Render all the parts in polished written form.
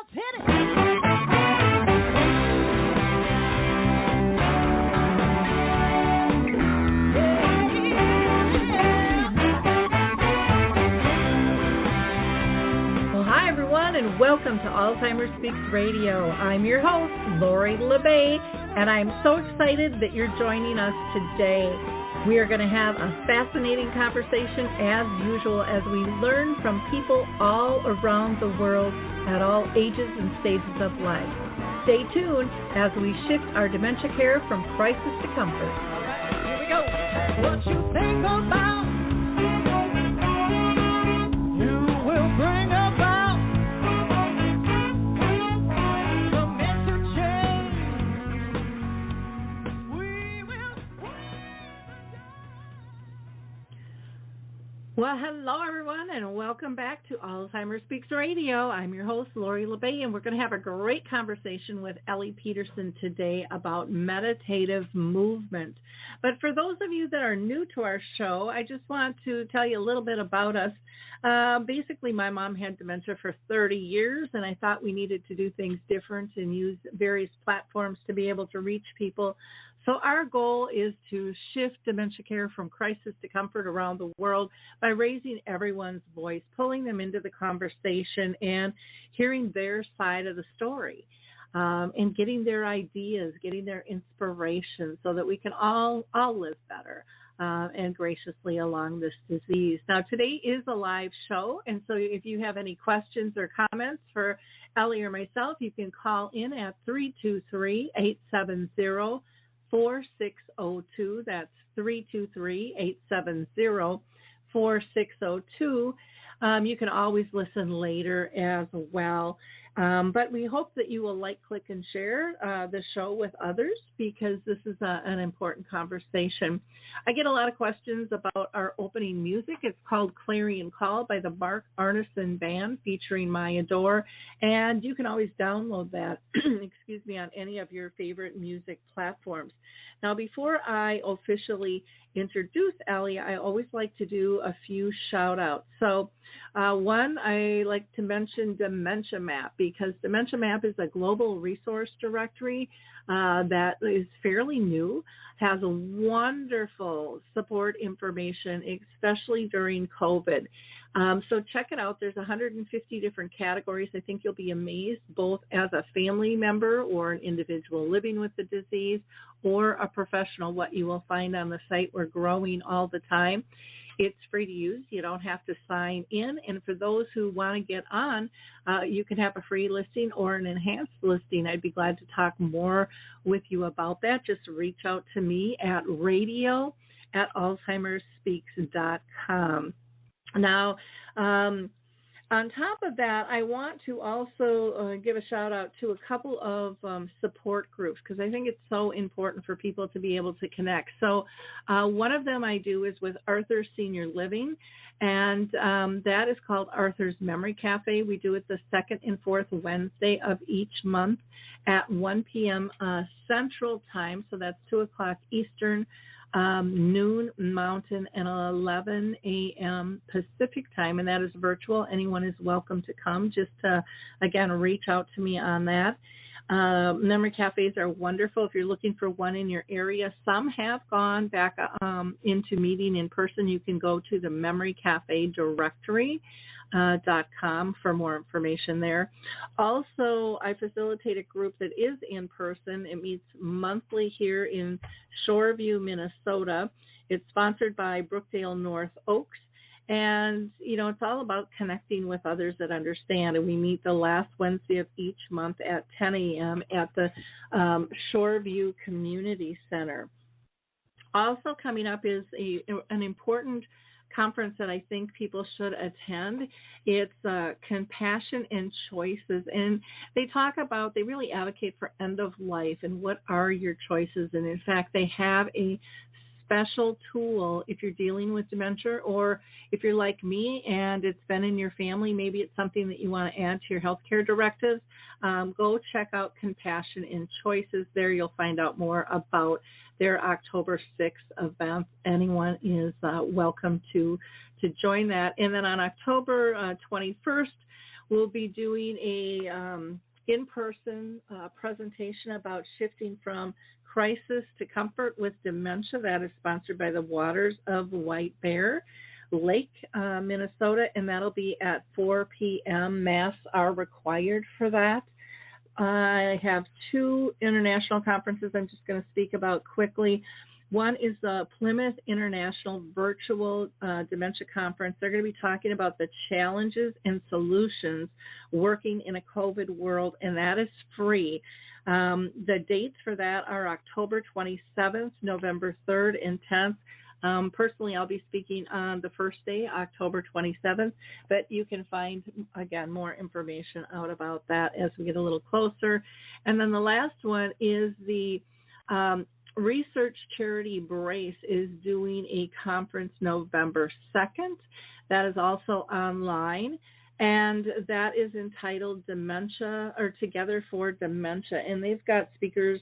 let's hit it. And welcome to Alzheimer Speaks Radio. I'm your host, Lori LeBay, and I'm so excited that you're joining us today. We are going to have a fascinating conversation as usual as we learn from people all around the world at all ages and stages of life. Stay tuned as we shift our dementia care from crisis to comfort. All right, here we go. What you think about, you will bring about. Well, hello, everyone, and welcome back to Alzheimer Speaks Radio. I'm your host, Lori LeBay, and we're going to have a great conversation with Ellie Peterson today about meditative movement. But for those of you that are new to our show, I just want to tell you a little bit about us. Basically, my mom had dementia for 30 years, and I thought we needed to do things different and use various platforms to be able to reach people. So our goal is to shift dementia care from crisis to comfort around the world by raising everyone's voice, pulling them into the conversation and hearing their side of the story, and getting their ideas, getting their inspiration so that we can all live better and graciously along this disease. Now, today is a live show, and so if you have any questions or comments for Ellie or myself, you can call in at 323-870-4602. That's 323-870-4602. You can always listen later as well. But we hope that you will like, click, and share the show with others because this is an important conversation. I get a lot of questions about our opening music. It's called Clarion Call by the Mark Arneson Band featuring Maya Dore, and you can always download that, on any of your favorite music platforms. Now, before I officially introduce Ellie, I always like to do a few shout-outs. So, one, I like to mention Dementia Map because Dementia Map is a global resource directory that is fairly new, has a wonderful support information, especially during COVID. So check it out. There's 150 different categories. I think you'll be amazed, both as a family member or an individual living with the disease or a professional, what you will find on the site. We're growing all the time. It's free to use. You don't have to sign in. And for those who want to get on, you can have a free listing or an enhanced listing. I'd be glad to talk more with you about that. Just reach out to me at radio@alzheimerspeaks.com. Now, on top of that, I want to also give a shout out to a couple of support groups because I think it's so important for people to be able to connect. So one of them I do is with Arthur Senior Living, and that is called Arthur's Memory Cafe. We do it the second and fourth Wednesday of each month at 1 p.m. Central Time, so that's 2 o'clock Eastern, noon Mountain, and 11 a.m. Pacific Time, and that is virtual. Anyone is welcome to come. Just again, reach out to me on that. Memory cafes are wonderful if you're looking for one in your area. Some have gone back into meeting in person. You can go to the Memory Cafe directory. .com for more information there. Also, I facilitate a group that is in person. It meets monthly here in Shoreview, Minnesota. It's sponsored by Brookdale North Oaks. And, it's all about connecting with others that understand. And we meet the last Wednesday of each month at 10 a.m. at the Shoreview Community Center. Also coming up is an important conference that I think people should attend. It's Compassion and Choices, and they really advocate for end of life and what are your choices. And in fact, they have a special tool if you're dealing with dementia, or if you're like me and it's been in your family, maybe it's something that you want to add to your healthcare directives. Go check out Compassion and Choices. There you'll find out more about their October 6th event. Anyone is welcome to join that. And then on October 21st, We'll be doing a in-person presentation about shifting from crisis to comfort with dementia. That is sponsored by the Waters of White Bear Lake, Minnesota, and that'll be at 4 p.m. Masks are required for that. I have two international conferences I'm just going to speak about quickly. One is the Plymouth International Virtual Dementia Conference. They're going to be talking about the challenges and solutions working in a COVID world, and that is free. The dates for that are October 27th, November 3rd, and 10th. Personally, I'll be speaking on the first day, October 27th, but you can find, again, more information out about that as we get a little closer. And then the last one is the research charity Brace is doing a conference November 2nd. That is also online, and that is entitled Dementia, or Together for Dementia, and they've got speakers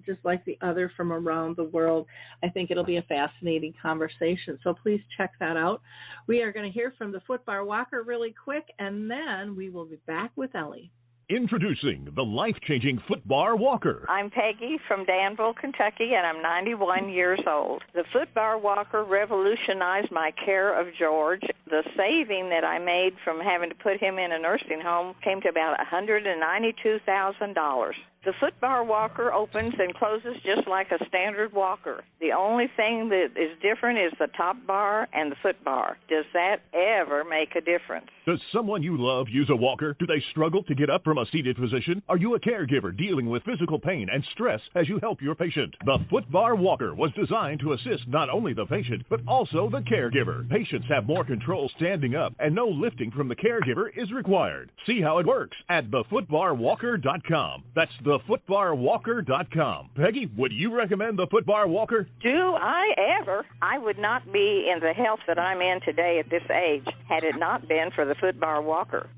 just like the other from around the world. I think it'll be a fascinating conversation, so please check that out. We are going to hear from the footbar walker really quick, and then we will be back with Ellie. Introducing the life-changing footbar walker. I'm Peggy from Danville, Kentucky, and I'm 91 years old. The footbar walker revolutionized my care of George. The saving that I made from having to put him in a nursing home came to about $192,000. The footbar walker opens and closes just like a standard walker. The only thing that is different is the top bar and the foot bar. Does that ever make a difference? Does someone you love use a walker? Do they struggle to get up from a seated position? Are you a caregiver dealing with physical pain and stress as you help your patient? The footbar walker was designed to assist not only the patient, but also the caregiver. Patients have more control standing up, and no lifting from the caregiver is required. See how it works at thefootbarwalker.com. That's thefootbarwalker.com. Peggy, would you recommend the footbar walker? Do I ever? I would not be in the health that I'm in today at this age had it not been for the footbar walker.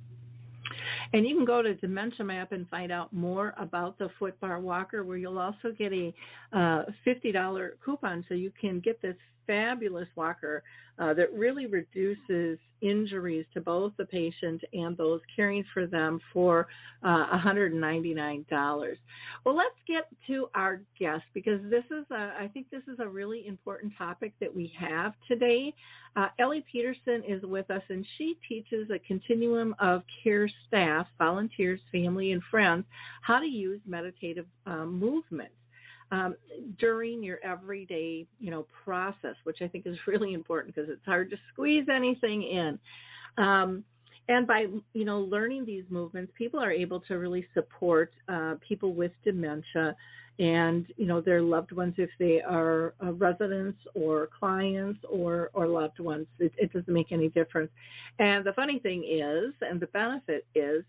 And you can go to Dementia Map and find out more about the footbar walker, where you'll also get a $50 coupon, so you can get this fabulous walker that really reduces injuries to both the patient and those caring for them for $199. Well, let's get to our guest, because I think this is a really important topic that we have today. Ellie Peterson is with us, and she teaches a continuum of care staff, volunteers, family, and friends how to use meditative movement during your everyday, process, which I think is really important because it's hard to squeeze anything in. And by, learning these movements, people are able to really support people with dementia and, their loved ones, if they are residents or clients or loved ones. It doesn't make any difference. And the funny thing is, and the benefit is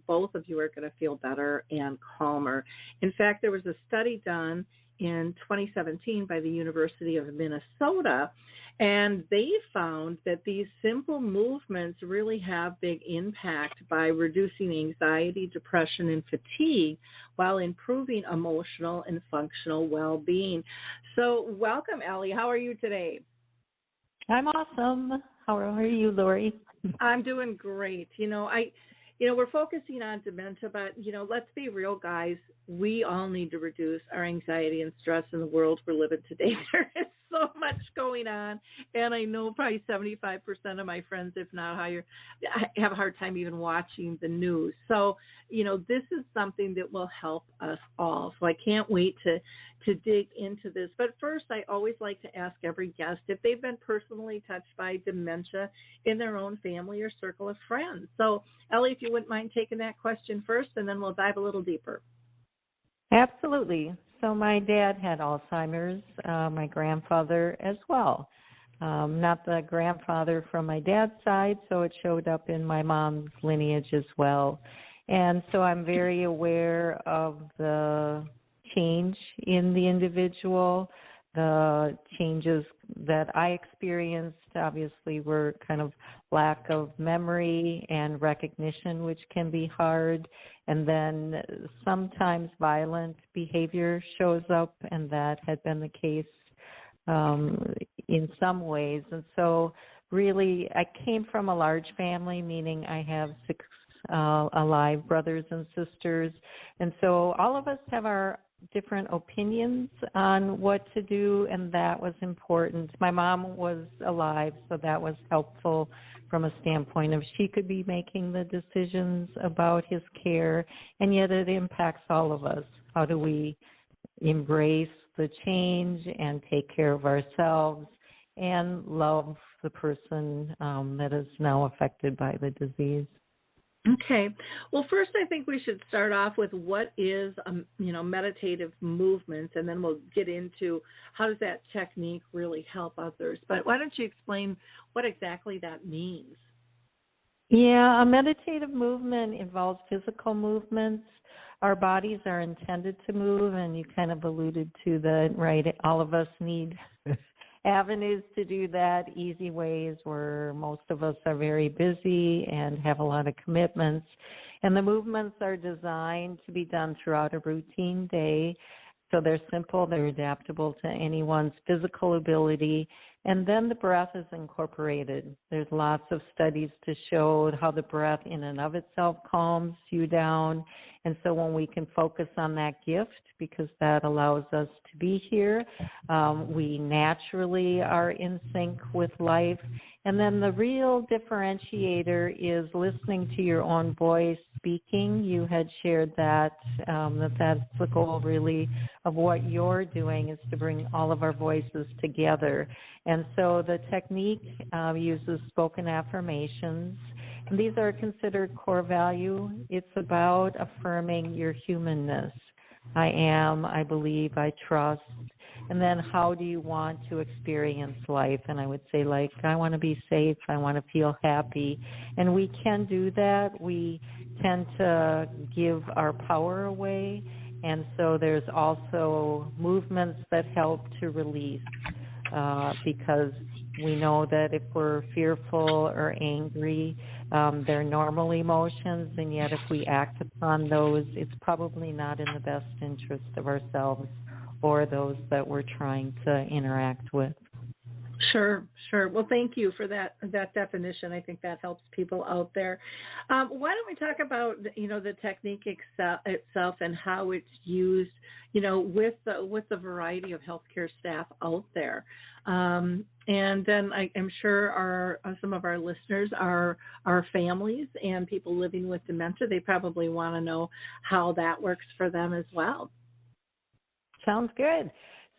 both of you are going to feel better and calmer. In fact, there was a study done in 2017 by the University of Minnesota, and they found that these simple movements really have big impact by reducing anxiety, depression, and fatigue while improving emotional and functional well-being. So welcome, Ellie. How are you today? I'm awesome. How are you, Lori? I'm doing great. We're focusing on dementia, but, let's be real, guys. We all need to reduce our anxiety and stress in the world we're living today. There is so much going on, and I know probably 75% of my friends, if not higher, have a hard time even watching the news. So, this is something that will help us all. So I can't wait to dig into this. But first, I always like to ask every guest if they've been personally touched by dementia in their own family or circle of friends. So, Ellie, if you wouldn't mind taking that question first, and then we'll dive a little deeper. Absolutely. So my dad had Alzheimer's, my grandfather as well. Not the grandfather from my dad's side, so it showed up in my mom's lineage as well. And so I'm very aware of the change in the individual. The changes that I experienced obviously were kind of lack of memory and recognition, which can be hard. And then sometimes violent behavior shows up, and that had been the case in some ways. And so really I came from a large family, meaning I have 6 alive brothers and sisters. And so all of us have our different opinions on what to do, and that was important. My mom was alive, so that was helpful from a standpoint of she could be making the decisions about his care, and yet it impacts all of us. How do we embrace the change and take care of ourselves and love the person that is now affected by the disease? Okay. Well, first, I think we should start off with what is, meditative movement, and then we'll get into how does that technique really help others. But why don't you explain what exactly that means? Yeah, a meditative movement involves physical movements. Our bodies are intended to move, and you kind of alluded to that, right? All of us need avenues to do that, easy ways where most of us are very busy and have a lot of commitments. And the movements are designed to be done throughout a routine day. So they're simple, they're adaptable to anyone's physical ability. And then the breath is incorporated. There's lots of studies to show how the breath in and of itself calms you down. And so when we can focus on that gift, because that allows us to be here, we naturally are in sync with life. And then the real differentiator is listening to your own voice speaking. You had shared that, that's the goal really of what you're doing, is to bring all of our voices together. And so the technique uses spoken affirmations. And these are considered core value. It's about affirming your humanness. I am, I believe, I trust. And then how do you want to experience life? And I would say, like, I want to be safe. I want to feel happy. And we can do that. We tend to give our power away. And so there's also movements that help to release, because we know that if we're fearful or angry, they're normal emotions, and yet if we act upon those, it's probably not in the best interest of ourselves or those that we're trying to interact with. Sure. Well, thank you for that definition. I think that helps people out there. Why don't we talk about, the technique itself and how it's used, with the variety of healthcare staff out there. And then I'm sure some of our listeners are families and people living with dementia. They probably want to know how that works for them as well. Sounds good.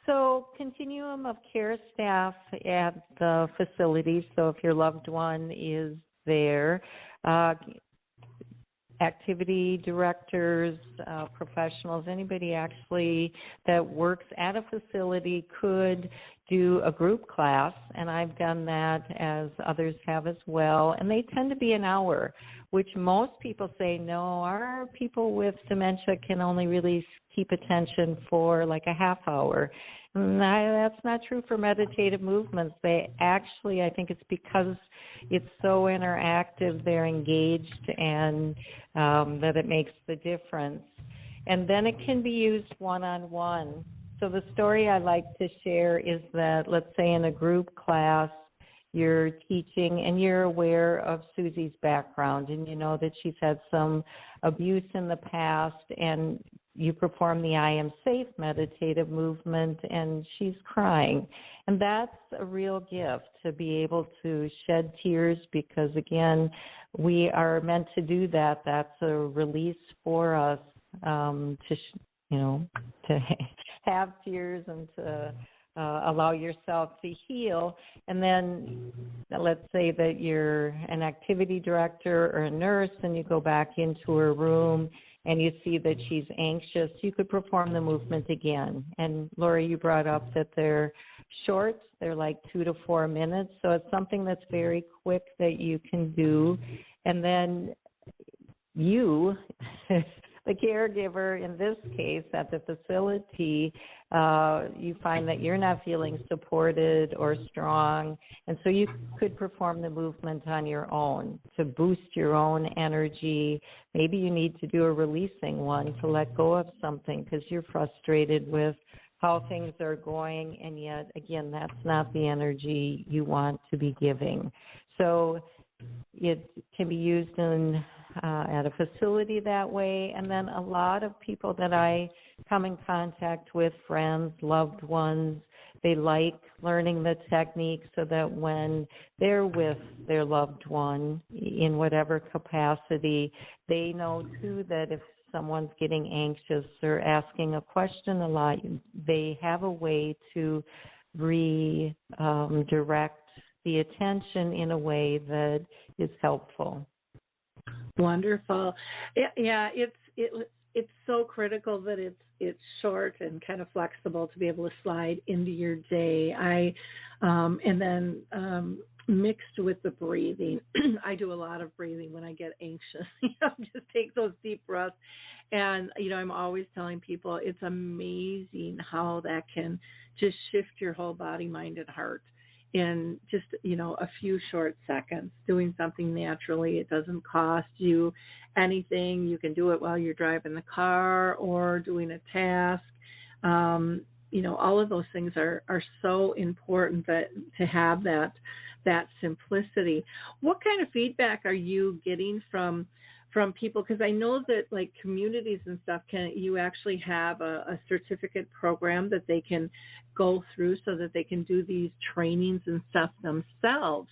So continuum of care staff at the facility, so if your loved one is there, activity directors, professionals, anybody actually that works at a facility could do a group class, and I've done that as others have as well, and they tend to be an hour, which most people say, no, our people with dementia can only really keep attention for like a half hour. And that's not true for meditative movements. They actually, I think it's because it's so interactive, they're engaged, and that it makes the difference. And then it can be used one-on-one. So the story I like to share is that, let's say in a group class, you're teaching and you're aware of Susie's background, and you know that she's had some abuse in the past, and you perform the I Am Safe meditative movement, and she's crying. And that's a real gift, to be able to shed tears, because, again, we are meant to do that. That's a release for us, to have tears and to allow yourself to heal. And then let's say that you're an activity director or a nurse, and you go back into her room and you see that she's anxious, you could perform the movement again. And Lori, you brought up that they're short, they're like 2 to 4 minutes, so it's something that's very quick that you can do. And then you, the caregiver in this case at the facility, you find that you're not feeling supported or strong, and so you could perform the movement on your own to boost your own energy. Maybe you need to do a releasing one to let go of something because you're frustrated with how things are going, and yet, again, that's not the energy you want to be giving. So it can be used in at a facility that way. And then a lot of people that I come in contact with, friends, loved ones, they like learning the technique so that when they're with their loved one in whatever capacity, they know too that if someone's getting anxious or asking a question a lot, they have a way to redirect the attention in a way that is helpful. Wonderful. Yeah, it's so critical that it's short and kind of flexible to be able to slide into your day. And then mixed with the breathing. I do a lot of breathing when I get anxious. Just take those deep breaths. And, I'm always telling people it's amazing how that can just shift your whole body, mind, and heart in just, a few short seconds, doing something naturally. It doesn't cost you anything. You can do it while you're driving the car or doing a task. All of those things are so important that to have that simplicity. What kind of feedback are you getting from people? Because I know that like communities and stuff, you actually have a certificate program that they can go through so that they can do these trainings and stuff themselves.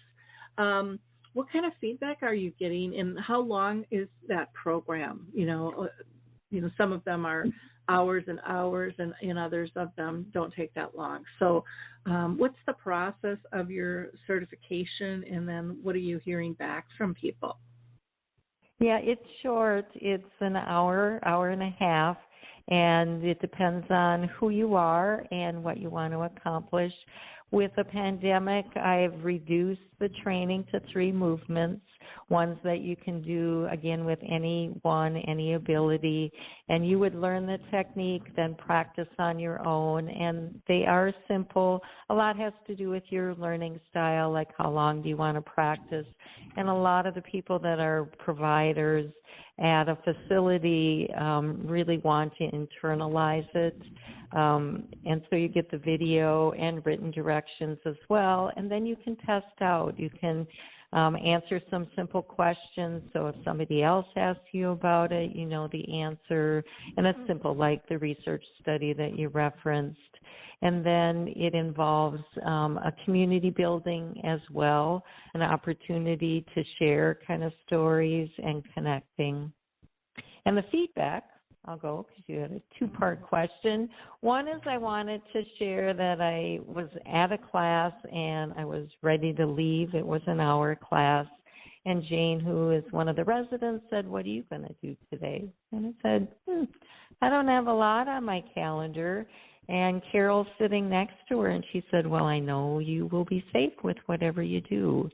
What kind of feedback are you getting, and how long is that program? Some of them are hours and hours, and others of them don't take that long. So what's the process of your certification, and then what are you hearing back from people? Yeah, it's short. It's an hour and a half, and it depends on who you are and what you want to accomplish. With the pandemic, I've reduced the training to 3 movements, ones that you can do, again, with any ability. And you would learn the technique, then practice on your own. And they are simple. A lot has to do with your learning style, like how long do you want to practice. And a lot of the people that are providers at a facility really want to internalize it. And so you get the video and written directions as well. And then you can test out. You can answer some simple questions. So if somebody else asks you about it, you know the answer. And it's simple, like the research study that you referenced. And then it involves a community building as well, an opportunity to share kind of stories and connecting. And the feedback, I'll go because you had a 2-part question. One is I wanted to share that I was at a class and I was ready to leave. It was an hour class. And Jane, who is one of the residents, said, "What are you going to do today?" And I said, I don't have a lot on my calendar. And Carol's sitting next to her, and she said, "Well, I know you will be safe with whatever you do."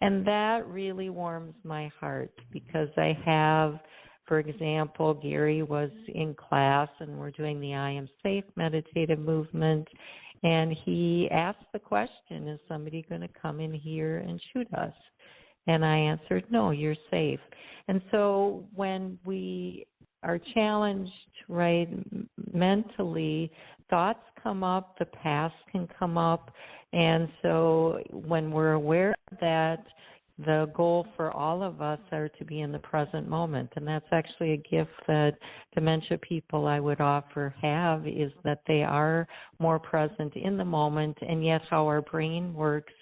And that really warms my heart because I have, for example, Gary was in class, and we're doing the I Am Safe meditative movement, and he asked the question, is somebody going to come in here and shoot us? And I answered, no, you're safe. And so when we are challenged, right, mentally, thoughts come up, the past can come up, and so when we're aware of that, the goal for all of us are to be in the present moment, and that's actually a gift that dementia people I would offer have, is that they are more present in the moment, and yet how our brain works,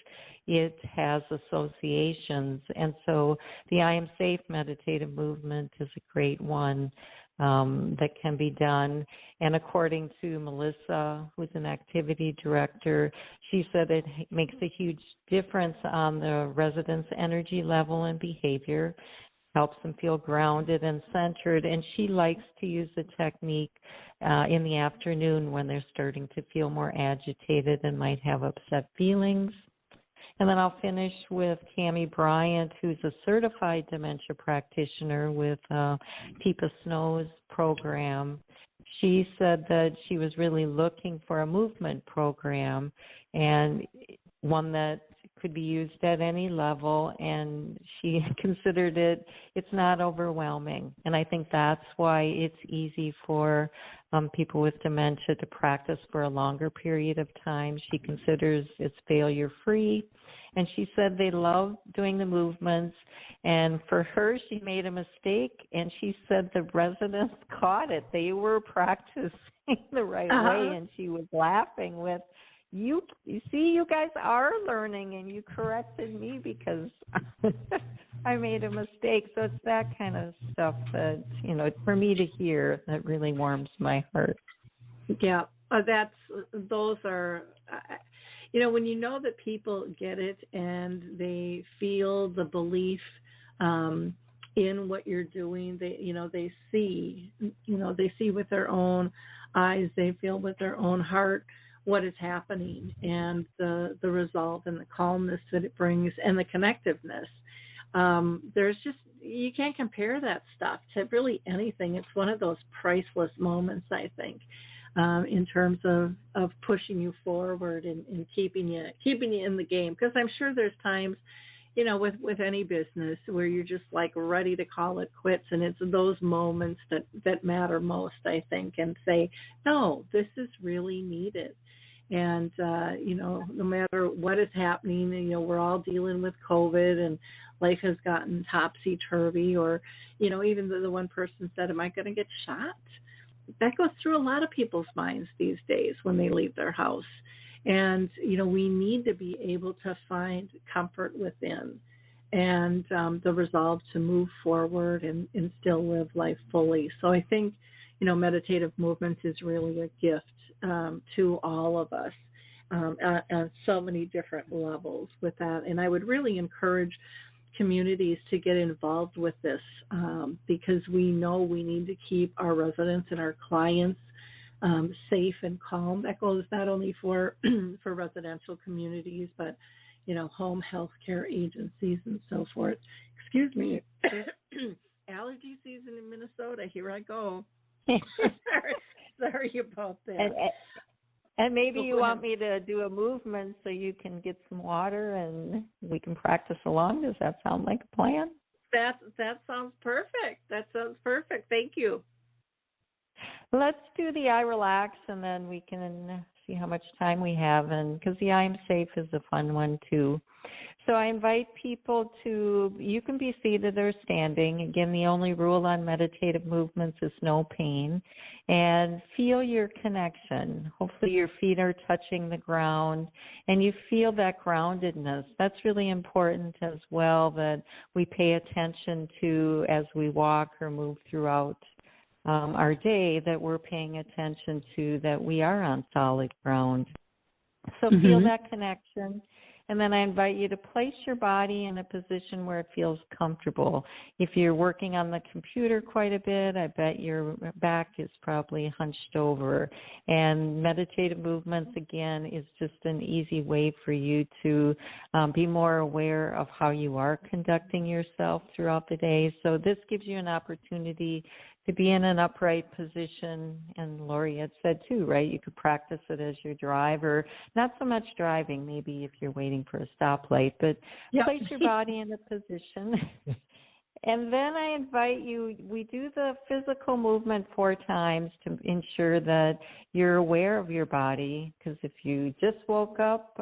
it has associations. And so the I Am Safe meditative movement is a great one that can be done. And according to Melissa, who's an activity director, she said it makes a huge difference on the residents' energy level and behavior, helps them feel grounded and centered. And she likes to use the technique in the afternoon when they're starting to feel more agitated and might have upset feelings. And then I'll finish with Cammie Bryant, who's a certified dementia practitioner with Teepa Snow's program. She said that she was really looking for a movement program and one that could be used at any level, and she considered it's not overwhelming. And I think that's why it's easy for people with dementia to practice for a longer period of time. She considers it's failure-free. And she said they love doing the movements. And for her, she made a mistake, and she said the residents caught it. They were practicing the right way, and she was laughing with, you see, you guys are learning, and you corrected me because I made a mistake. So it's that kind of stuff that, for me to hear, that really warms my heart. Yeah, those are, when you know that people get it and they feel the belief in what you're doing, they see with their own eyes, they feel with their own heart what is happening, and the resolve and the calmness that it brings and the connectiveness. There's just, you can't compare that stuff to really anything. It's one of those priceless moments, I think, in terms of pushing you forward and keeping you in the game. Because I'm sure there's times, with any business where you're just like ready to call it quits, and it's those moments that matter most, I think, and say, no, this is really needed. And, no matter what is happening, we're all dealing with COVID, and life has gotten topsy-turvy, or, even the one person said, am I going to get shot? That goes through a lot of people's minds these days when they leave their house. And, we need to be able to find comfort within and the resolve to move forward and still live life fully. So I think, meditative movements is really a gift to all of us on so many different levels with that. And I would really encourage communities to get involved with this because we know we need to keep our residents and our clients safe and calm. That goes not only for residential communities, but home health care agencies and so forth. Excuse me. Allergy season in Minnesota. Here I go. Sorry about that. And maybe you want me to do a movement so you can get some water and we can practice along. Does that sound like a plan? That sounds perfect. That sounds perfect. Thank you. Let's do the I Relax, and then we can see how much time we have. And because the I'm Safe is a fun one too. So I invite people you can be seated or standing. Again, the only rule on meditative movements is no pain. And feel your connection. Hopefully your feet are touching the ground and you feel that groundedness. That's really important as well, that we pay attention to as we walk or move throughout our day, that we're paying attention to that we are on solid ground. So feel that connection. And then I invite you to place your body in a position where it feels comfortable. If you're working on the computer quite a bit, I bet your back is probably hunched over. And meditative movements, again, is just an easy way for you to be more aware of how you are conducting yourself throughout the day. So this gives you an opportunity to be in an upright position, and Lori had said too, right? You could practice it as you drive, or not so much driving, maybe if you're waiting for a stoplight, but place your body in a position. And then I invite you, we do the physical movement 4 times to ensure that you're aware of your body, because if you just woke up,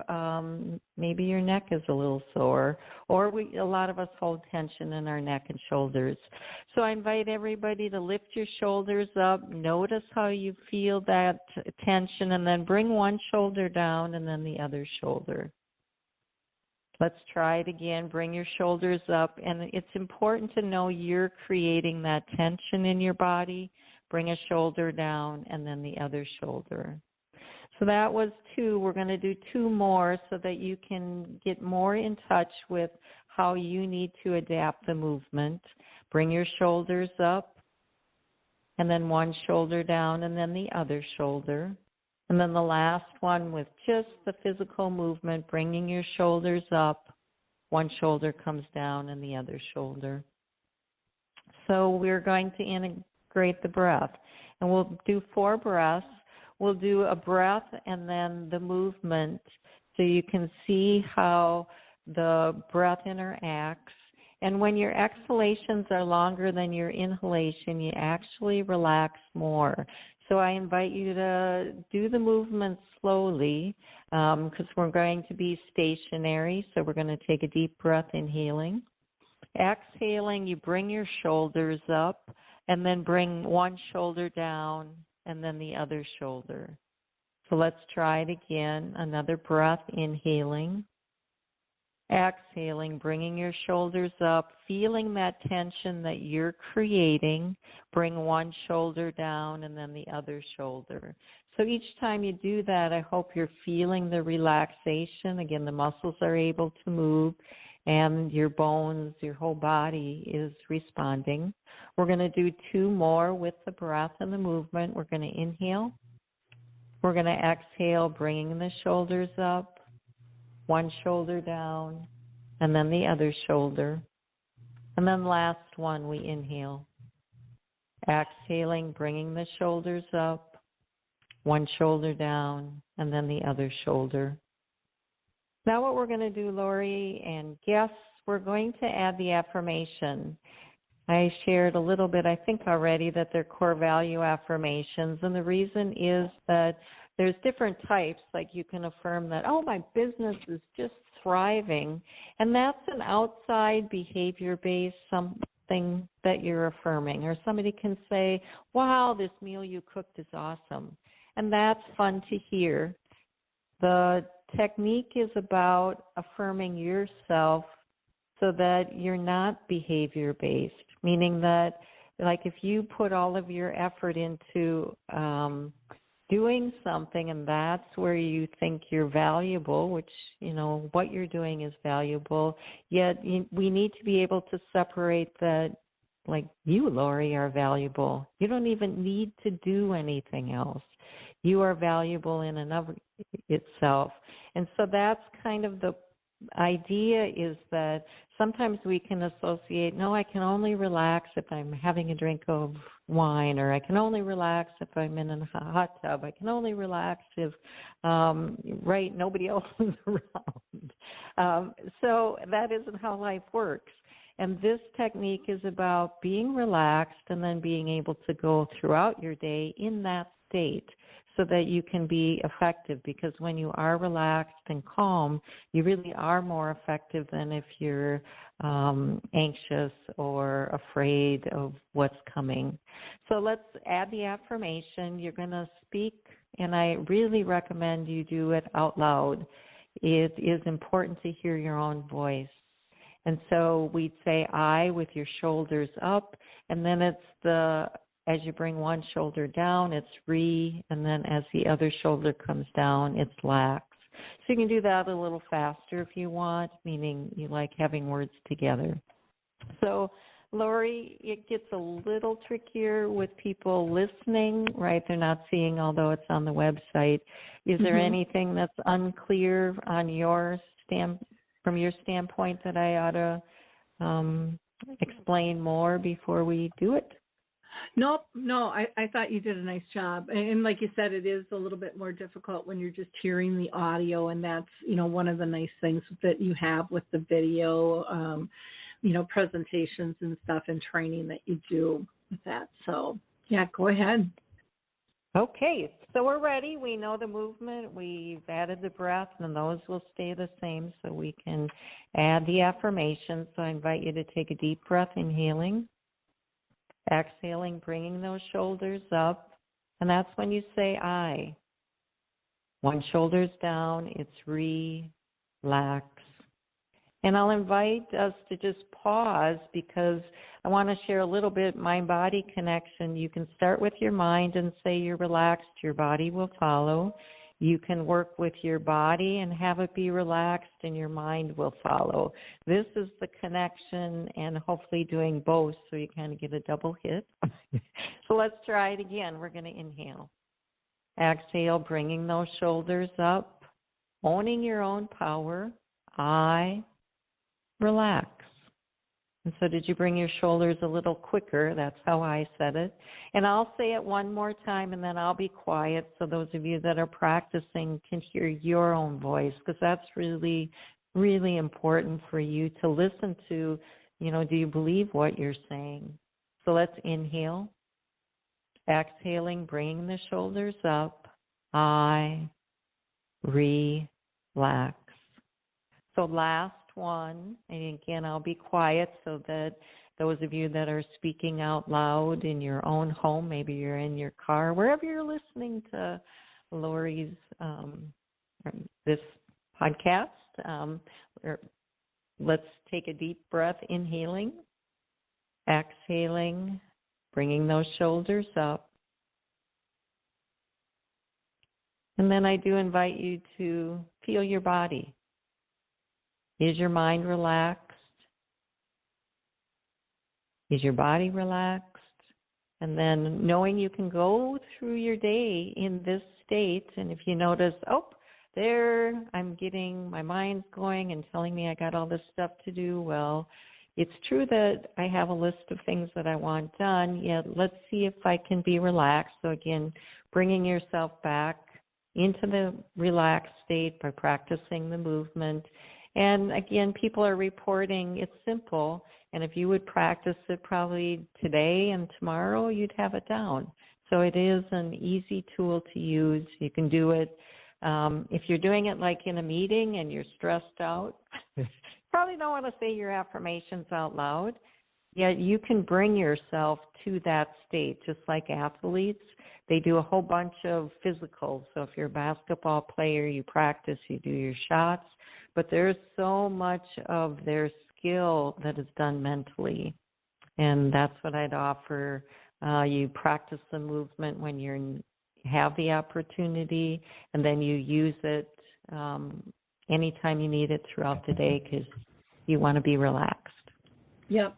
maybe your neck is a little sore, or a lot of us hold tension in our neck and shoulders. So I invite everybody to lift your shoulders up, notice how you feel that tension, and then bring one shoulder down and then the other shoulder. Let's try it again. Bring your shoulders up. And it's important to know you're creating that tension in your body. Bring a shoulder down and then the other shoulder. So that was 2. We're going to do 2 more so that you can get more in touch with how you need to adapt the movement. Bring your shoulders up and then one shoulder down and then the other shoulder. And then the last one with just the physical movement, bringing your shoulders up, one shoulder comes down and the other shoulder. So we're going to integrate the breath. And we'll do 4 breaths. We'll do a breath and then the movement so you can see how the breath interacts. And when your exhalations are longer than your inhalation, you actually relax more. So I invite you to do the movement slowly because we're going to be stationary. So we're going to take a deep breath, inhaling. Exhaling, you bring your shoulders up and then bring one shoulder down and then the other shoulder. So let's try it again. Another breath, inhaling. Exhaling, bringing your shoulders up, feeling that tension that you're creating. Bring one shoulder down and then the other shoulder. So each time you do that, I hope you're feeling the relaxation. Again, the muscles are able to move and your bones, your whole body is responding. We're going to do two more with the breath and the movement. We're going to inhale. We're going to exhale, bringing the shoulders up, one shoulder down, and then the other shoulder. And then last one, we inhale. Exhaling, bringing the shoulders up, one shoulder down, and then the other shoulder. Now what we're going to do, Lori and guests, we're going to add the affirmation. I shared a little bit, I think already, that they're core value affirmations. And the reason is that there's different types, like you can affirm that, oh, my business is just thriving. And that's an outside behavior-based something that you're affirming. Or somebody can say, wow, this meal you cooked is awesome. And that's fun to hear. The technique is about affirming yourself so that you're not behavior-based, meaning that, like, if you put all of your effort into doing something and that's where you think you're valuable, which, you know, what you're doing is valuable, yet we need to be able to separate that, like, you, Lori, are valuable. You don't even need to do anything else. You are valuable in and of itself. And so that's kind of the idea, is that sometimes we can associate, no, I can only relax if I'm having a drink of wine, or I can only relax if I'm in a hot tub. I can only relax if, nobody else is around. So that isn't how life works. And this technique is about being relaxed and then being able to go throughout your day in that state, so that you can be effective, because when you are relaxed and calm, you really are more effective than if you're anxious or afraid of what's coming. So let's add the affirmation. You're going to speak, and I really recommend you do it out loud. It is important to hear your own voice. And so we'd say I with your shoulders up, and then it's as you bring one shoulder down, it's re, and then as the other shoulder comes down, it's lax. So you can do that a little faster if you want, meaning you like having words together. So, Lori, it gets a little trickier with people listening, right? They're not seeing, although it's on the website. Is there anything that's unclear on from your standpoint that I ought to explain more before we do it? No, I thought you did a nice job. And like you said, it is a little bit more difficult when you're just hearing the audio, and that's, one of the nice things that you have with the video, presentations and stuff and training that you do with that. So, yeah, go ahead. Okay, so we're ready. We know the movement. We've added the breath, and those will stay the same, so we can add the affirmation. So I invite you to take a deep breath, inhaling. Exhaling, bringing those shoulders up, and that's when you say I. One shoulder's down, it's relax. And I'll invite us to just pause, because I want to share a little bit mind-body connection. You can start with your mind and say you're relaxed, your body will follow. You can work with your body and have it be relaxed, and your mind will follow. This is the connection, and hopefully doing both so you kind of get a double hit. So let's try it again. We're going to inhale. Exhale, bringing those shoulders up, owning your own power. I relax. And so did you bring your shoulders a little quicker? That's how I said it. And I'll say it one more time, and then I'll be quiet so those of you that are practicing can hear your own voice, because that's really really important for you to listen to, do you believe what you're saying? So let's inhale. Exhaling, bringing the shoulders up. I relax. So last one, and again, I'll be quiet so that those of you that are speaking out loud in your own home, maybe you're in your car, wherever you're listening to Lori's this podcast, let's take a deep breath, inhaling, exhaling, bringing those shoulders up. And then I do invite you to feel your body. Is your mind relaxed? Is your body relaxed? And then knowing you can go through your day in this state, and if you notice, there my mind's going and telling me I got all this stuff to do, well, it's true that I have a list of things that I want done, yet let's see if I can be relaxed. So again, bringing yourself back into the relaxed state by practicing the movement. And again, people are reporting it's simple, and if you would practice it probably today and tomorrow, you'd have it down. So it is an easy tool to use. You can do it if you're doing it like in a meeting and you're stressed out. Probably don't want to say your affirmations out loud, yet you can bring yourself to that state, just like athletes. They do a whole bunch of physicals. So if you're a basketball player, you practice, you do your shots, but there's so much of their skill that is done mentally, and that's what I'd offer. You practice the movement when you have the opportunity, and then you use it anytime you need it throughout the day because you want to be relaxed. Yep.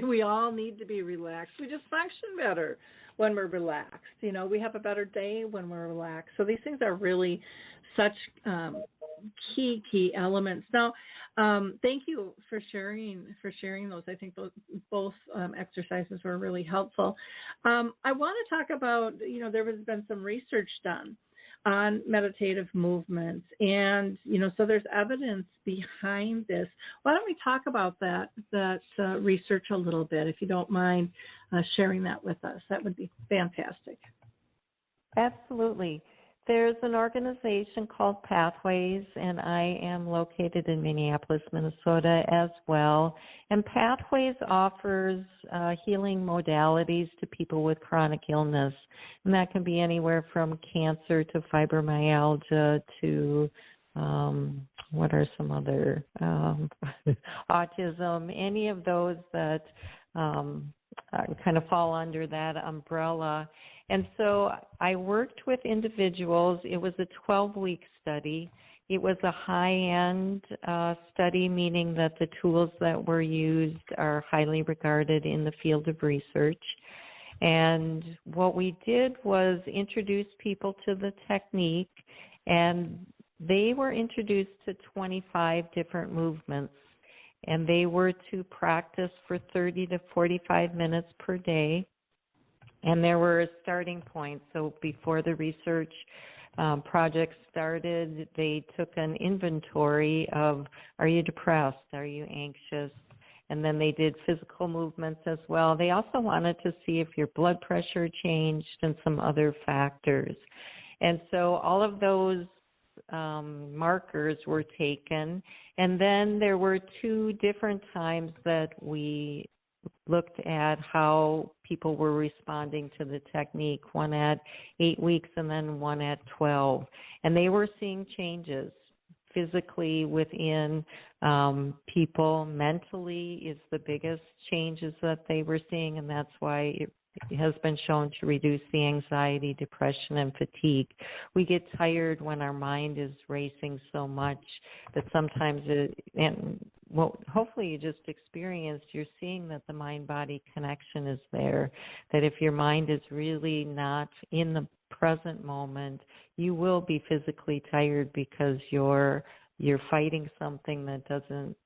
We all need to be relaxed. We just function better when we're relaxed. We have a better day when we're relaxed. So these things are really such key elements. Now, thank you for sharing those. I think both exercises were really helpful. I want to talk about, there has been some research done on meditative movements, and so there's evidence behind this. Why don't we talk about that research a little bit, if you don't mind sharing that with us? That would be fantastic. Absolutely. There's an organization called Pathways, and I am located in Minneapolis, Minnesota as well. And Pathways offers healing modalities to people with chronic illness. And that can be anywhere from cancer to fibromyalgia to what are some other autism, any of those that kind of fall under that umbrella. And so I worked with individuals. It was a 12-week study. It was a high-end study, meaning that the tools that were used are highly regarded in the field of research. And what we did was introduce people to the technique, and they were introduced to 25 different movements. And they were to practice for 30 to 45 minutes per day. And there were starting points. So before the research project started, they took an inventory of, are you depressed? Are you anxious? And then they did physical movements as well. They also wanted to see if your blood pressure changed and some other factors. And so all of those markers were taken. And then there were 2 different times that we looked at how people were responding to the technique, one at 8 weeks and then one at 12. And they were seeing changes physically within people. Mentally is the biggest changes that they were seeing, and that's why it has been shown to reduce the anxiety, depression, and fatigue. We get tired when our mind is racing so much that sometimes hopefully you just experienced, you're seeing that the mind-body connection is there, that if your mind is really not in the present moment, you will be physically tired because you're fighting something that doesn't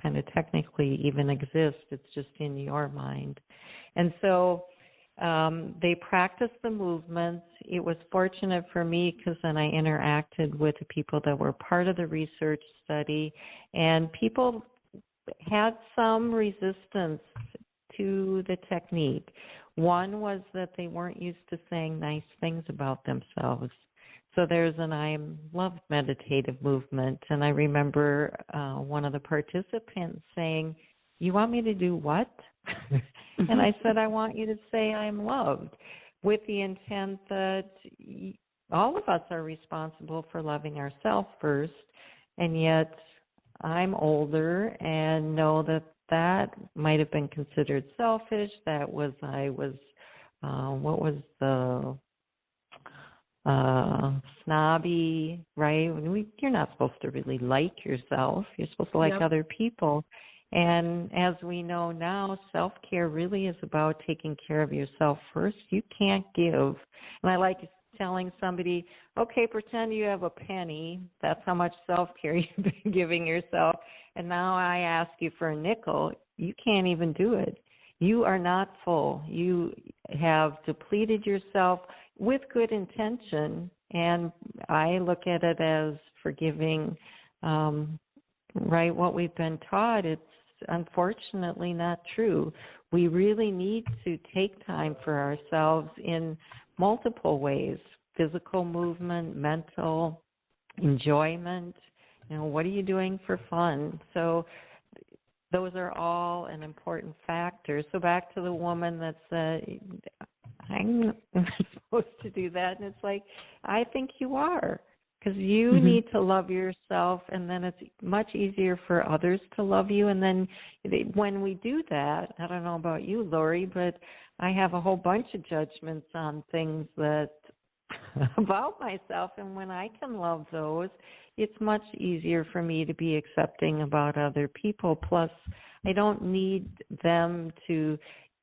kind of technically even exist. It's just in your mind. And so they practiced the movements. It was fortunate for me because then I interacted with the people that were part of the research study, and people had some resistance to the technique. One was that they weren't used to saying nice things about themselves. So there's an I love meditative movement, and I remember one of the participants saying, "You want me to do what?" And I said, "I want you to say I'm loved," with the intent that all of us are responsible for loving ourselves first, and yet I'm older and know that that might have been considered selfish. That was, what was the snobby, right? You're not supposed to really like yourself. You're supposed to like other people. And as we know now, self-care really is about taking care of yourself first. You can't give. And I like telling somebody, okay, pretend you have a penny. That's how much self-care you've been giving yourself. And now I ask you for a nickel. You can't even do it. You are not full. You have depleted yourself with good intention. And I look at it as forgiving, right, what we've been taught. It's unfortunately not true. We really need to take time for ourselves in multiple ways: physical movement, mental enjoyment. What are you doing for fun? So those are all an important factor. So back to the woman that said, I'm not supposed to do that. And it's like, I think you are, because you need to love yourself, and then it's much easier for others to love you. And then when we do that, I don't know about you, Lori, but I have a whole bunch of judgments on things that about myself, and when I can love those, it's much easier for me to be accepting about other people. Plus, I don't need them to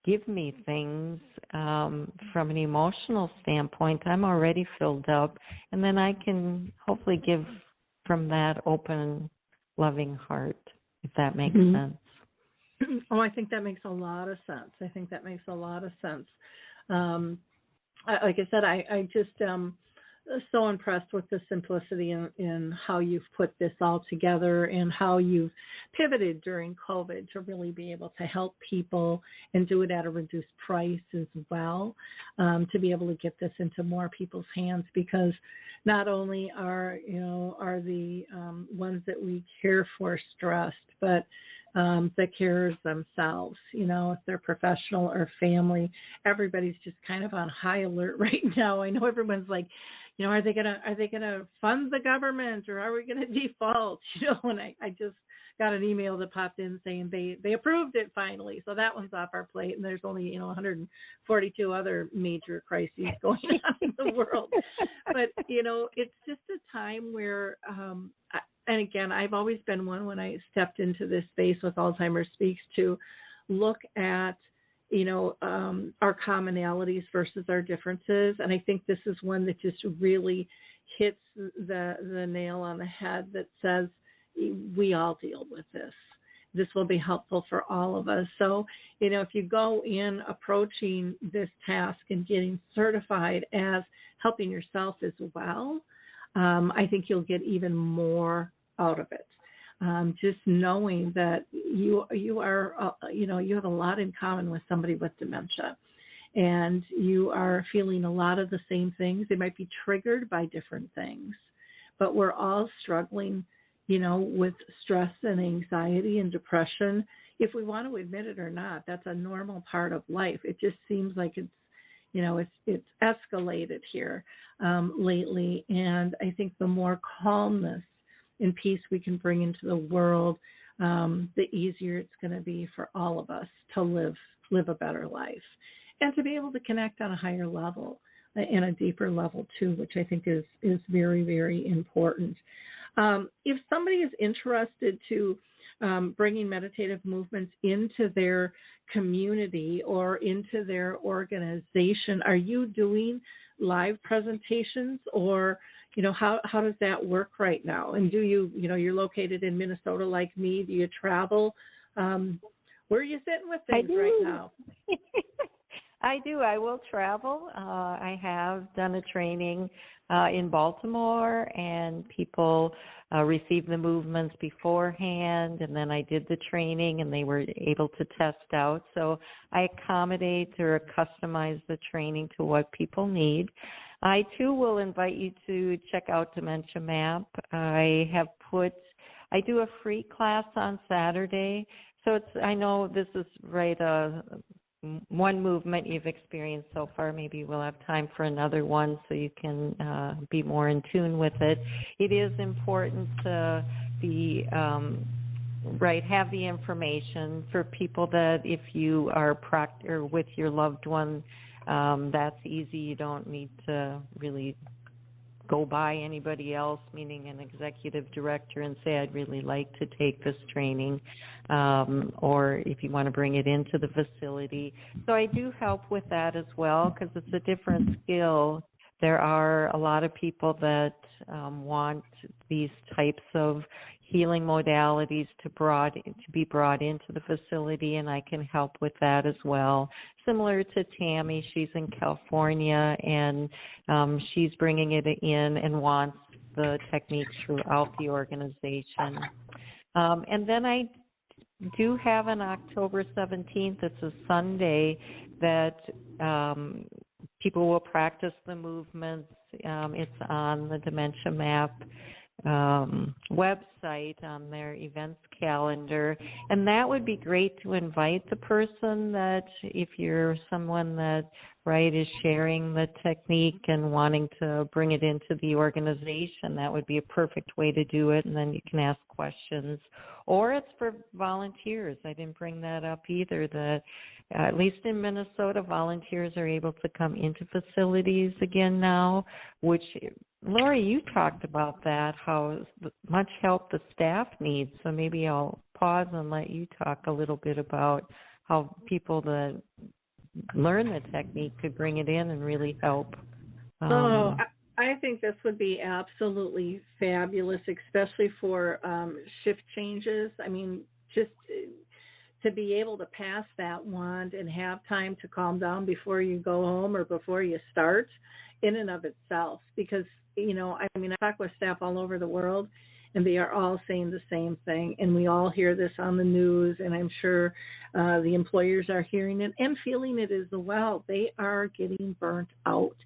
give me things from an emotional standpoint. I'm already filled up, and then I can hopefully give from that open, loving heart, if that makes sense. Oh, I think that makes a lot of sense. Like I said, I just so impressed with the simplicity in how you've put this all together and how you've pivoted during COVID to really be able to help people and do it at a reduced price as well, to be able to get this into more people's hands, because not only are the ones that we care for stressed, but the carers themselves, if they're professional or family, everybody's just kind of on high alert right now. I know everyone's like, are they gonna fund the government, or are we gonna default? And I just got an email that popped in saying they approved it finally, so that one's off our plate. And there's only 142 other major crises going on in the world. But it's just a time where and again, I've always been one, when I stepped into this space with Alzheimer Speaks, to look at, our commonalities versus our differences. And I think this is one that just really hits the nail on the head, that says we all deal with this. This will be helpful for all of us. So, if you go in approaching this task and getting certified as helping yourself as well, I think you'll get even more out of it. Just knowing that you are, you have a lot in common with somebody with dementia, and you are feeling a lot of the same things. They might be triggered by different things, but we're all struggling, with stress and anxiety and depression. If we want to admit it or not, that's a normal part of life. It just seems like it's escalated here lately, and I think the more calmness and peace we can bring into the world, the easier it's going to be for all of us to live a better life, and to be able to connect on a higher level and a deeper level too, which I think is very, very important. If somebody is interested to bringing meditative movements into their community or into their organization, are you doing live presentations, or how does that work right now? And do you you're located in Minnesota like me? Do you travel? Where are you sitting with things right now? I do. I will travel. I have done a training in Baltimore, and people received the movements beforehand, and then I did the training, and they were able to test out. So I accommodate or customize the training to what people need. I, too, will invite you to check out Dementia Map. I do a free class on Saturday. So I know this is one movement you've experienced so far. Maybe we'll have time for another one so you can be more in tune with it. It is important to be have the information for people that if you are or with your loved one, that's easy. You don't need to really go by anybody else, meaning an executive director, and say, I'd really like to take this training, or if you want to bring it into the facility. So I do help with that as well because it's a different skill. There are a lot of people that want these types of healing modalities to be brought into the facility, and I can help with that as well. Similar to Tammy, she's in California, and she's bringing it in and wants the techniques throughout the organization. And then I do have on October 17th, it's a Sunday, that people will practice the movements. It's on the Dementia Map website on their events calendar, and that would be great to invite the person that, if you're someone that is sharing the technique and wanting to bring it into the organization, that would be a perfect way to do it, and then you can ask questions. Or it's for volunteers. I didn't bring that up either, that at least in Minnesota, volunteers are able to come into facilities again now, which, Lori, you talked about that, how much help the staff needs. So maybe I'll pause and let you talk a little bit about how people that learn the technique could bring it in and really help. I think this would be absolutely fabulous, especially for shift changes. I mean, just to be able to pass that wand and have time to calm down before you go home or before you start in and of itself. Because, I talk with staff all over the world, and they are all saying the same thing. And we all hear this on the news, and I'm sure the employers are hearing it and feeling it as well. They are getting burnt out.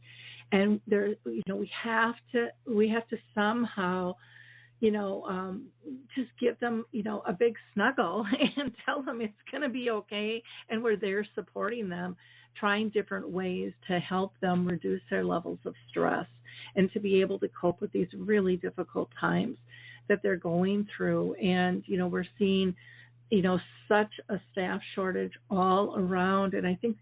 And there, we have to somehow, just give them, a big snuggle and tell them it's going to be okay. And we're there supporting them, trying different ways to help them reduce their levels of stress and to be able to cope with these really difficult times that they're going through. And, we're seeing, such a staff shortage all around. And I think,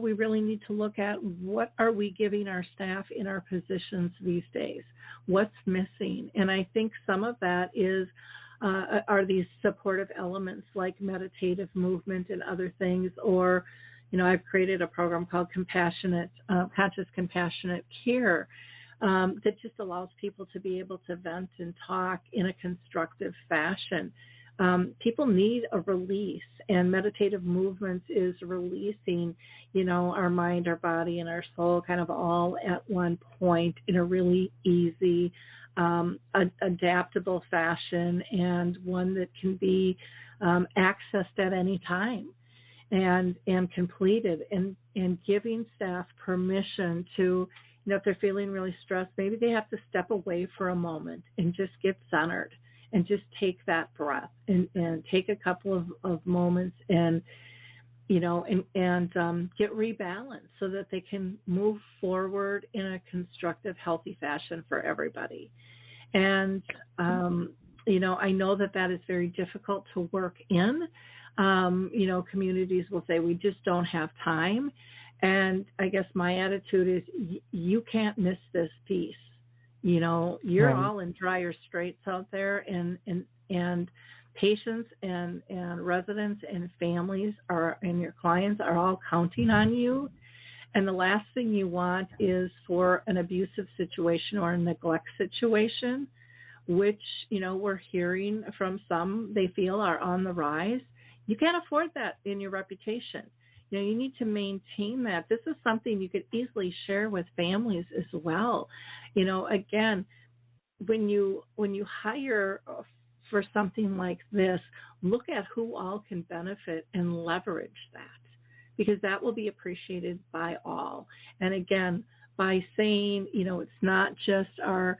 we really need to look at what are we giving our staff in our positions these days? What's missing? And I think some of that are these supportive elements like meditative movement and other things, or, I've created a program called Conscious Compassionate Care that just allows people to be able to vent and talk in a constructive fashion. People need a release, and meditative movements is releasing, our mind, our body, and our soul kind of all at one point in a really easy, adaptable fashion, and one that can be accessed at any time and completed, and giving staff permission to, if they're feeling really stressed, maybe they have to step away for a moment and just get centered and just take that breath and take a couple of moments and, get rebalanced so that they can move forward in a constructive, healthy fashion for everybody. And, I know that is very difficult to work in. Communities will say, we just don't have time. And I guess my attitude is, you can't miss this piece. You're right. All in dire straits out there, and patients and residents and families and your clients are all counting on you. And the last thing you want is for an abusive situation or a neglect situation, which, we're hearing from some they feel are on the rise. You can't afford that in your reputation. You need to maintain that. This is something you could easily share with families as well. Again, when you hire for something like this, look at who all can benefit and leverage that, because that will be appreciated by all. And again, by saying, it's not just our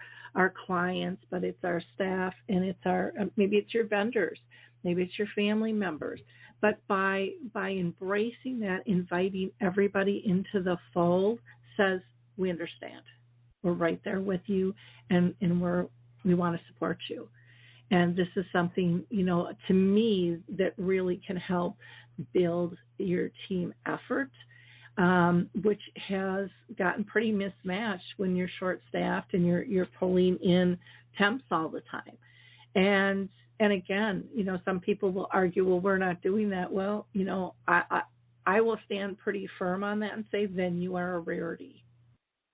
clients, but it's our staff, and it's maybe it's your vendors, maybe it's your family members. But by embracing that, inviting everybody into the fold says, we understand. We're right there with you, and we want to support you. And this is something, to me, that really can help build your team effort, which has gotten pretty mismatched when you're short-staffed and you're pulling in temps all the time. And again, some people will argue, well, we're not doing that. Well, I will stand pretty firm on that and say, then you are a rarity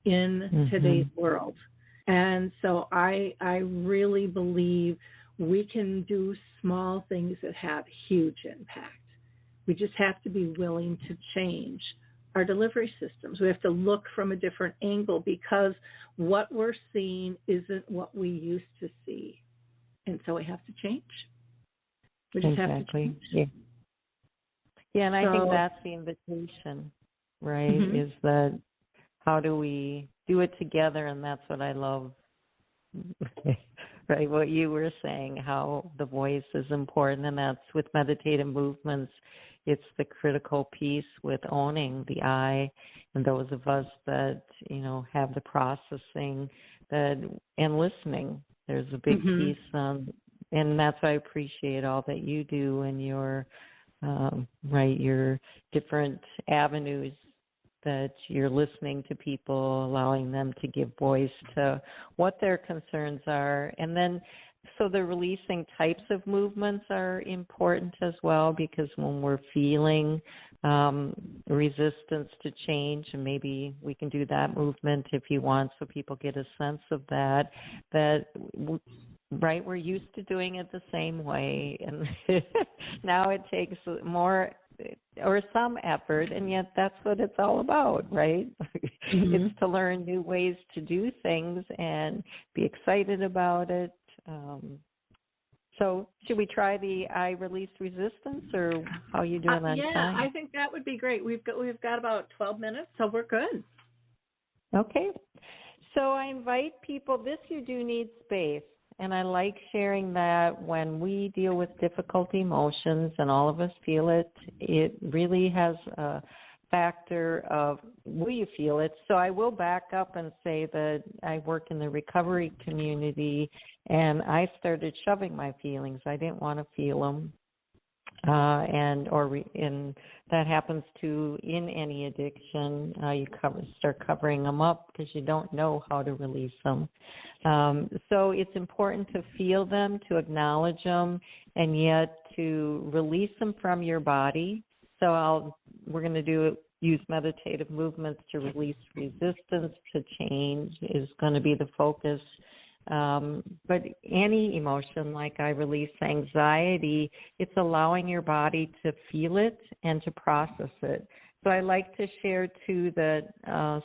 in today's world. And so I really believe we can do small things that have huge impact. We just have to be willing to change our delivery systems. We have to look from a different angle, because what we're seeing isn't what we used to see. And so we have to change. We just have to change. Yeah, and I think that's the invitation, right, is that how do we do it together? And that's what I love, right, what you were saying, how the voice is important. And that's with meditative movements, it's the critical piece with owning the I, and those of us that, have the processing and listening. There's a big piece, and that's why I appreciate all that you do and your your different avenues that you're listening to people, allowing them to give voice to what their concerns are. And then so the releasing types of movements are important as well, because when we're feeling resistance to change, and maybe we can do that movement if you want, so people get a sense of that, right, we're used to doing it the same way, and now it takes more or some effort, and yet that's what it's all about, right? It's to learn new ways to do things and be excited about it. So should we try the I release resistance, or how are you doing on time? I think that would be great. We've got about 12 minutes, so we're good. Okay. So I invite people, you do need space. And I like sharing that when we deal with difficult emotions, and all of us feel it, it really has a factor of will you feel it. So I will back up and say that I work in the recovery community, and I started shoving my feelings. I didn't want to feel them. And that happens too in any addiction. You start covering them up because you don't know how to release them. So it's important to feel them, to acknowledge them, and yet to release them from your body. So we're going to use meditative movements to release resistance to change is going to be the focus. But any emotion, like I release anxiety, it's allowing your body to feel it and to process it. So I like to share, too, the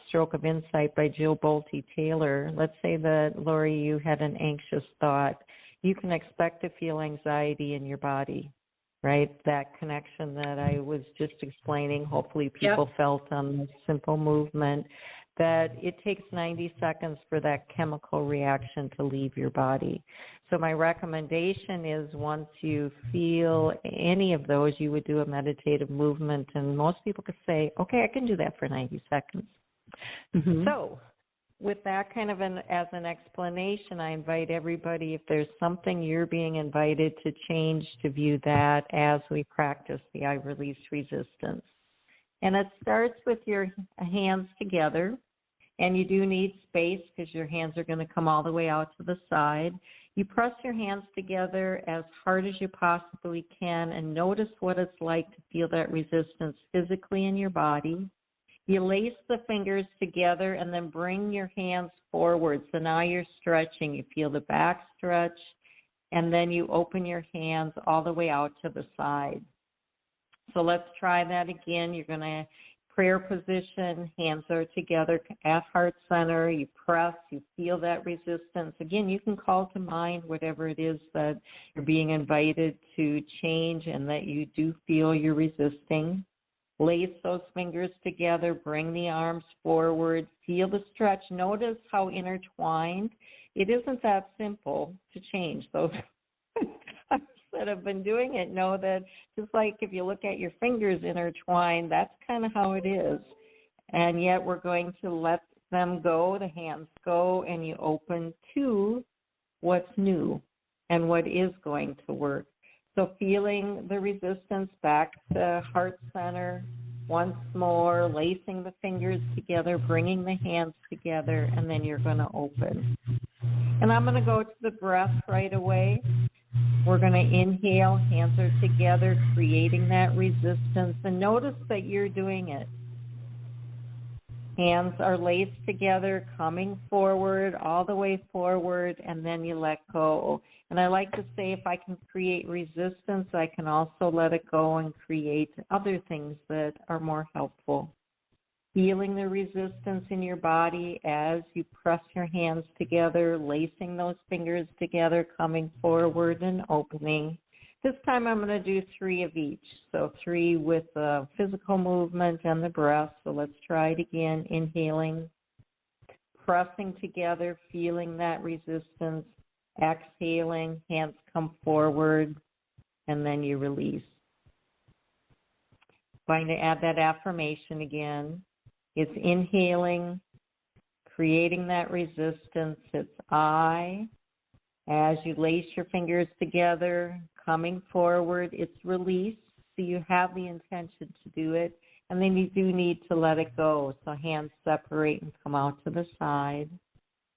Stroke of Insight by Jill Bolte Taylor. Let's say that, Lori, you had an anxious thought. You can expect to feel anxiety in your body, right? That connection that I was just explaining, hopefully people felt on this simple movement, that it takes 90 seconds for that chemical reaction to leave your body. So my recommendation is once you feel any of those, you would do a meditative movement, and most people could say, okay, I can do that for 90 seconds. So with that kind of as an explanation, I invite everybody, if there's something you're being invited to change, to view that as we practice the I release resistance. And it starts with your hands together, and you do need space because your hands are going to come all the way out to the side. You press your hands together as hard as you possibly can and notice what it's like to feel that resistance physically in your body. You lace the fingers together and then bring your hands forward. So now you're stretching. You feel the back stretch, and then you open your hands all the way out to the side. So let's try that again. You're going to prayer position, hands are together at heart center. You press, you feel that resistance. Again, you can call to mind whatever it is that you're being invited to change and that you do feel you're resisting. Lace those fingers together, bring the arms forward, feel the stretch. Notice how intertwined. It isn't that simple to change. Those that have been doing it know that just like if you look at your fingers intertwined, that's kind of how it is. And yet we're going to let them go, the hands go, and you open to what's new and what is going to work. So feeling the resistance back to heart center once more, lacing the fingers together, bringing the hands together, and then you're going to open. And I'm going to go to the breath right away. We're going to inhale, hands are together, creating that resistance. And notice that you're doing it. Hands are laced together, coming forward, all the way forward, and then you let go. And I like to say if I can create resistance, I can also let it go and create other things that are more helpful. Feeling the resistance in your body as you press your hands together, lacing those fingers together, coming forward and opening. This time I'm going to do 3 of each. So 3 with the physical movement and the breath. So let's try it again. Inhaling, pressing together, feeling that resistance. Exhaling, hands come forward, and then you release. Going to add that affirmation again. It's inhaling, creating that resistance. It's I. As you lace your fingers together, coming forward, it's release. So you have the intention to do it. And then you do need to let it go. So hands separate and come out to the side.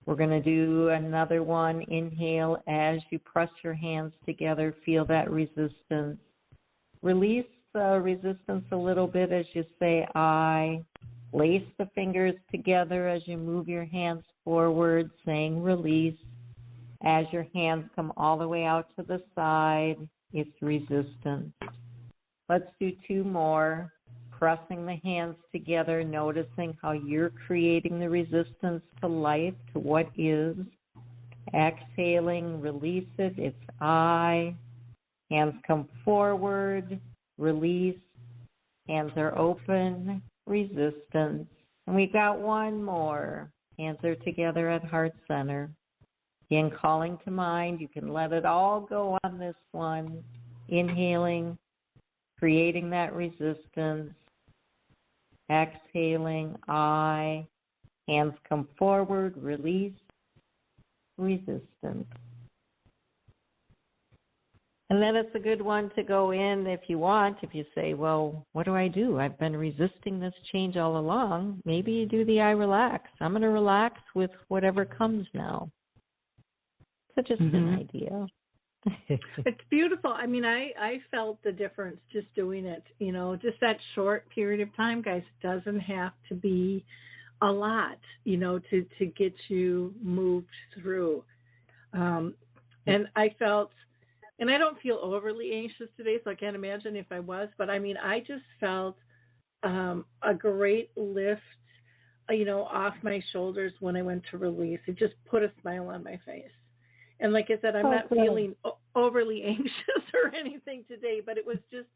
We're going to do another one. Inhale as you press your hands together. Feel that resistance. Release the resistance a little bit as you say I. Lace the fingers together as you move your hands forward, saying release. As your hands come all the way out to the side, it's resistance. Let's do 2 more. Pressing the hands together, noticing how you're creating the resistance to life, to what is. Exhaling, release it. It's I. Hands come forward, release. Hands are open, resistance. And we got 1 more. Hands are together at heart center. Again, calling to mind. You can let it all go on this one. Inhaling, creating that resistance. Exhaling, I. Hands come forward, release, resistance. And then it's a good one to go in if you want. If you say, well, what do I do? I've been resisting this change all along. Maybe you do the I relax. I'm going to relax with whatever comes now. So just an idea. It's beautiful. I mean, I felt the difference just doing it, just that short period of time, guys. It doesn't have to be a lot, to get you moved through. And I felt, and I don't feel overly anxious today, so I can't imagine if I was, but I mean, I just felt a great lift, off my shoulders when I went to release. It just put a smile on my face. And like I said, I'm not feeling overly anxious or anything today, but it was just,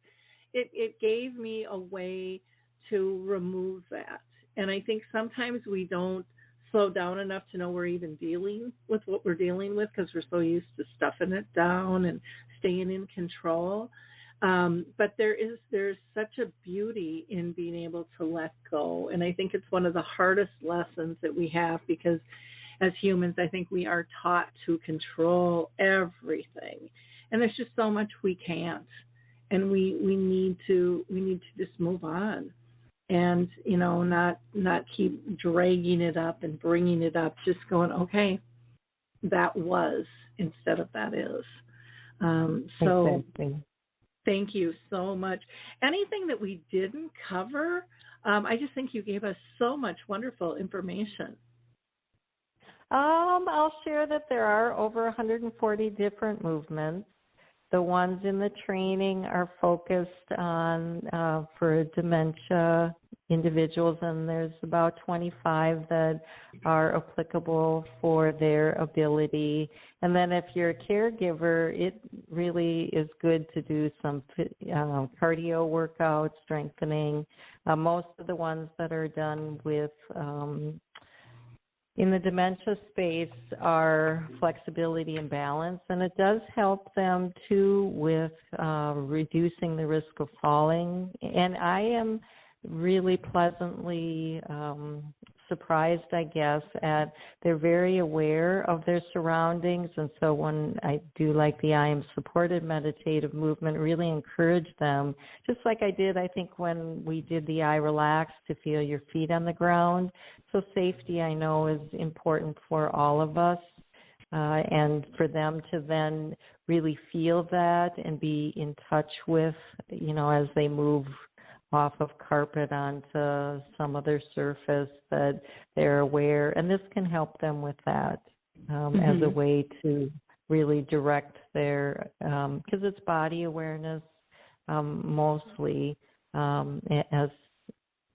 it gave me a way to remove that. And I think sometimes we don't slow down enough to know we're even dealing with what we're dealing with because we're so used to stuffing it down and staying in control. But there's such a beauty in being able to let go. And I think it's one of the hardest lessons that we have because as humans, I think we are taught to control everything, and there's just so much we can't, and we need to just move on, and not keep dragging it up and bringing it up. Just going, okay, that was instead of that is. So exactly. Thank you so much. Anything that we didn't cover? I just think you gave us so much wonderful information. I'll share that there are over 140 different movements. The ones in the training are focused on for dementia individuals, and there's about 25 that are applicable for their ability. And then if you're a caregiver, it really is good to do some cardio workouts, strengthening. Most of the ones that are done with in the dementia space are flexibility and balance, and it does help them too with reducing the risk of falling. And I am really pleasantly surprised, I guess, at they're very aware of their surroundings. And so when I do like the I am supported meditative movement, really encourage them, just like I did, I think, when we did the I relax, to feel your feet on the ground. So safety, I know, is important for all of us. And for them to then really feel that and be in touch with, as they move off of carpet onto some other surface, that they're aware. And this can help them with that as a way to really direct their, because it's body awareness mostly, as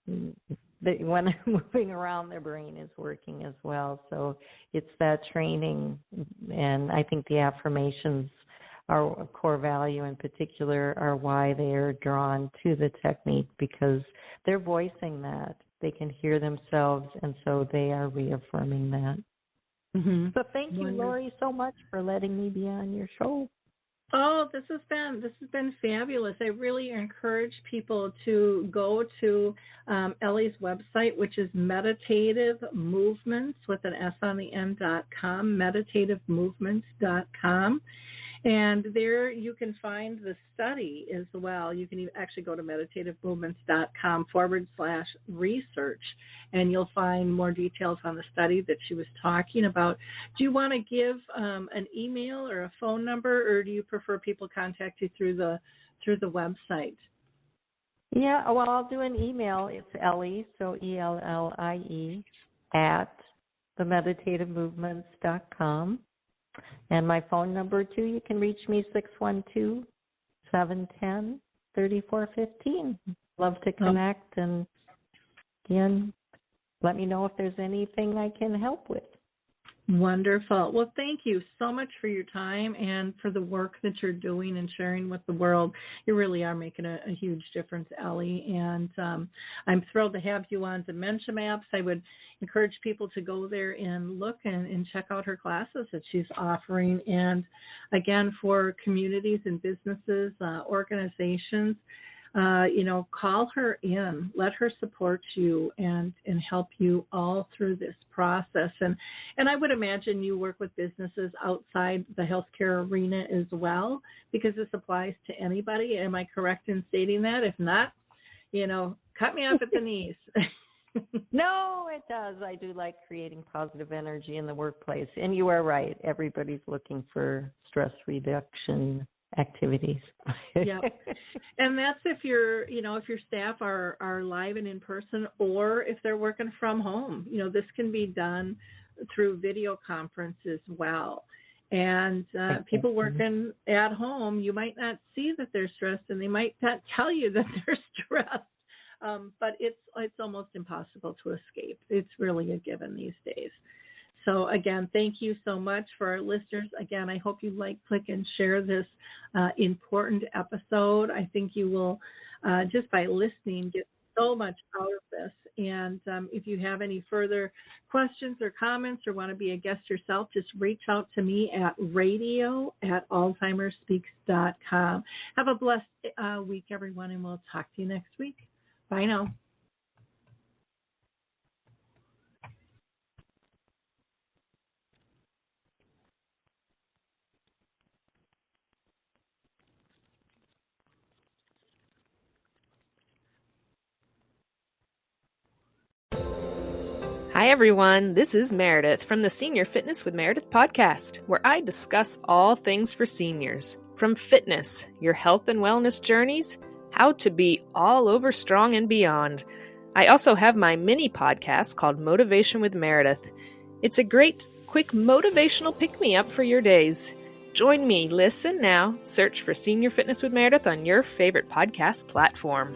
when they're moving around, their brain is working as well. So it's that training, and I think the affirmations are a core value in particular, are why they are drawn to the technique, because they're voicing that. They can hear themselves, and so they are reaffirming that. So thank you, Lori, so much for letting me be on your show. Oh, this has been fabulous. I really encourage people to go to Ellie's website, which is Meditative Movements with an S on the end.com, meditativemovements.com. And there you can find the study as well. You can actually go to meditativemovements.com/research, and you'll find more details on the study that she was talking about. Do you want to give an email or a phone number, or do you prefer people contact you through the website? Yeah, well, I'll do an email. It's Ellie, so ELLIE, at themeditativemovements.com. And my phone number, too, you can reach me, 612-710-3415. Love to connect, and, again, let me know if there's anything I can help with. Wonderful. Well, thank you so much for your time and for the work that you're doing and sharing with the world. You really are making a huge difference, Ellie, and I'm thrilled to have you on Dementia Maps. I would encourage people to go there and look and check out her classes that she's offering. And, again, for communities and businesses, organizations, call her in, let her support you and help you all through this process. And I would imagine you work with businesses outside the healthcare arena as well, because this applies to anybody. Am I correct in stating that? If not, cut me off at the knees. No, it does. I do like creating positive energy in the workplace. And you are right. Everybody's looking for stress reduction activities. Yeah. And that's if your staff are live and in person, or if they're working from home. This can be done through video conference as well. And people working at home, you might not see that they're stressed, and they might not tell you that they're stressed. But it's almost impossible to escape. It's really a given these days. So, again, thank you so much for our listeners. Again, I hope you click, and share this important episode. I think you will, just by listening, get so much out of this. And if you have any further questions or comments, or want to be a guest yourself, just reach out to me at radio@alzheimerspeaks.com. Have a blessed week, everyone, and we'll talk to you next week. Bye now. Hi, everyone. This is Meredith from the Senior Fitness with Meredith podcast, where I discuss all things for seniors, from fitness, your health and wellness journeys, how to be all over strong and beyond. I also have my mini podcast called Motivation with Meredith. It's a great, quick motivational pick-me-up for your days. Join me, listen now, search for Senior Fitness with Meredith on your favorite podcast platform.